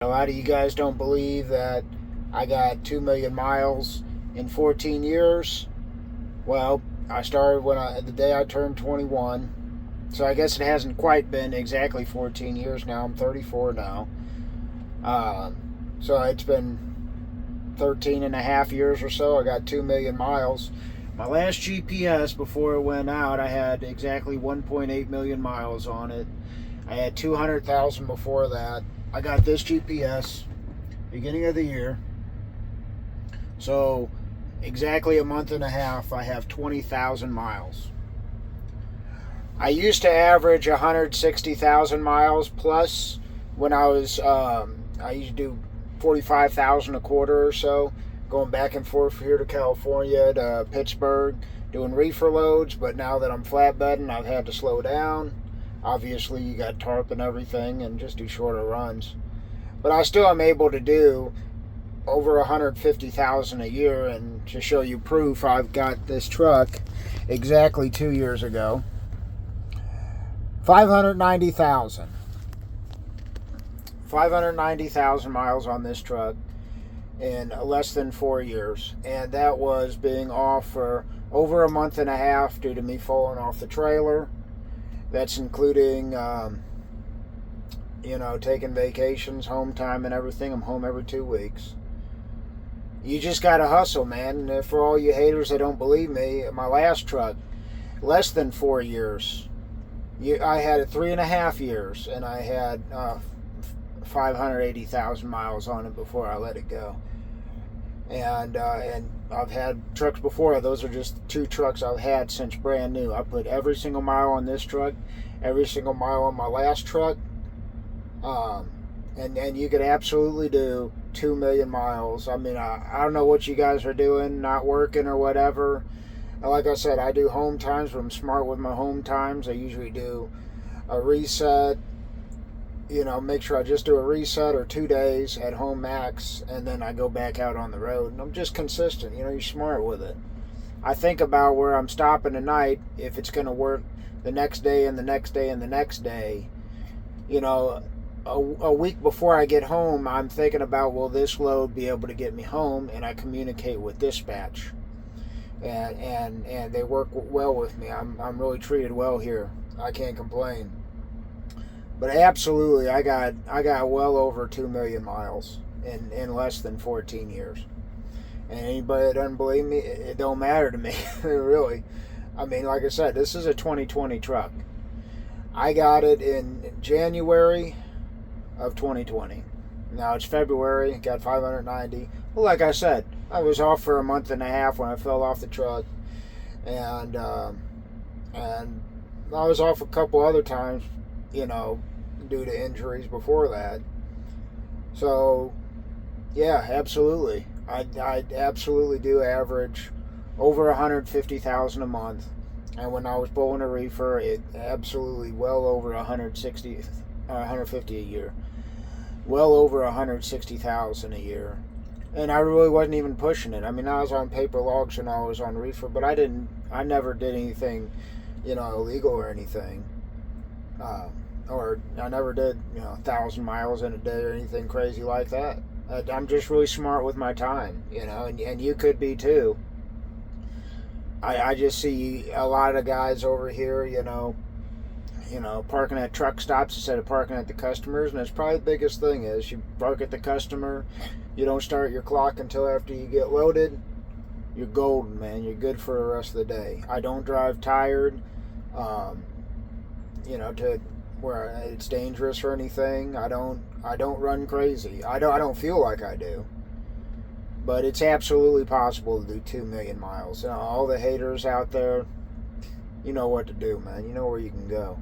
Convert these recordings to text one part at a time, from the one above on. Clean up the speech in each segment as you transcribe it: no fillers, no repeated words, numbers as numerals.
A lot of you guys don't believe that I got 2 million miles in 14 years. Well, I started the day I turned 21. So I guess it hasn't quite been exactly 14 years now. I'm 34 now. Uh, so it's been 13 and a half years or so. I got 2 million miles. My last GPS before it went out, I had exactly 1.8 million miles on it. I had 200,000 before that. I got this GPS beginning of the year. So exactly a month and a half, I have 20,000 miles. I used to average 160,000 miles plus when I used to do 45,000 a quarter or so, going back and forth here to California to Pittsburgh, doing reefer loads. But now that I'm flatbedding, I've had to slow down. Obviously, you got tarp and everything, and just do shorter runs. But I still am able to do over 150,000 a year, and to show you proof, I've got this truck exactly 2 years ago. 590,000. 590,000 miles on this truck in less than 4 years. And that was being off for over a month and a half due to me falling off the trailer. That's including, taking vacations, home time, and everything. I'm home every 2 weeks. You just got to hustle, man. And for all you haters that don't believe me, my last truck, less than 4 years. I had it 3.5 years, and I had 580,000 miles on it before I let it go. And I've had trucks before. Those are just 2 trucks I've had since brand new. I put every single mile on this truck, every single mile on my last truck. And you could absolutely do 2 million miles. I mean, I don't know what you guys are doing, not working or whatever. Like I said, I do home times, but I'm smart with my home times. I usually do a reset, make sure I just do a reset or 2 days at home max, and then I go back out on the road. And I'm just consistent. You're smart with it. I think about where I'm stopping tonight, if it's going to work the next day and the next day and the next day. A week before I get home, I'm thinking about, will this load be able to get me home? And I communicate with dispatch. And they work well with me. I'm really treated well here. I can't complain. But absolutely, I got well over 2 million miles in less than 14 years. And anybody that doesn't believe me, it don't matter to me, really. I mean, like I said, this is a 2020 truck. I got it in January of 2020. Now it's February, got 590. Well, like I said, I was off for a month and a half when I fell off the truck, and I was off a couple other times, due to injuries before that. So, yeah, absolutely, I absolutely do average over 150,000 a month, and when I was pulling a reefer, it absolutely well over 150 a year. Well over 160,000 a year. And I really wasn't even pushing it. I mean, I was on paper logs and I was on reefer, but I never did anything, illegal or anything. Or I never did, 1,000 miles in a day or anything crazy like that. I'm just really smart with my time, and you could be too. I just see a lot of guys over here, parking at truck stops instead of parking at the customers. And that's probably the biggest thing is you park at the customer, you don't start your clock until after you get loaded. You're golden, man. You're good for the rest of the day. I don't drive tired, to where it's dangerous or anything. I don't run crazy. I don't feel like I do. But it's absolutely possible to do 2 million miles. All the haters out there, you know what to do, man. You know where you can go.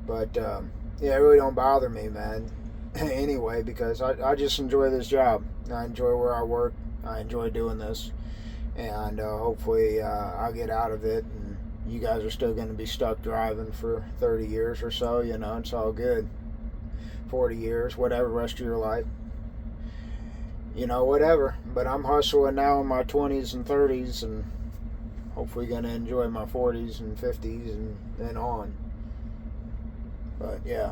But, it really don't bother me, man. Anyway, because I just enjoy this job. I enjoy where I work. I enjoy doing this. And hopefully I'll get out of it. And you guys are still going to be stuck driving for 30 years or so. It's all good. 40 years, whatever, rest of your life. Whatever. But I'm hustling now in my 20s and 30s, and hopefully going to enjoy my 40s and 50s and then on. But yeah,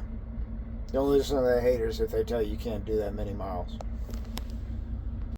Don't listen to the haters if they tell you can't do that many miles.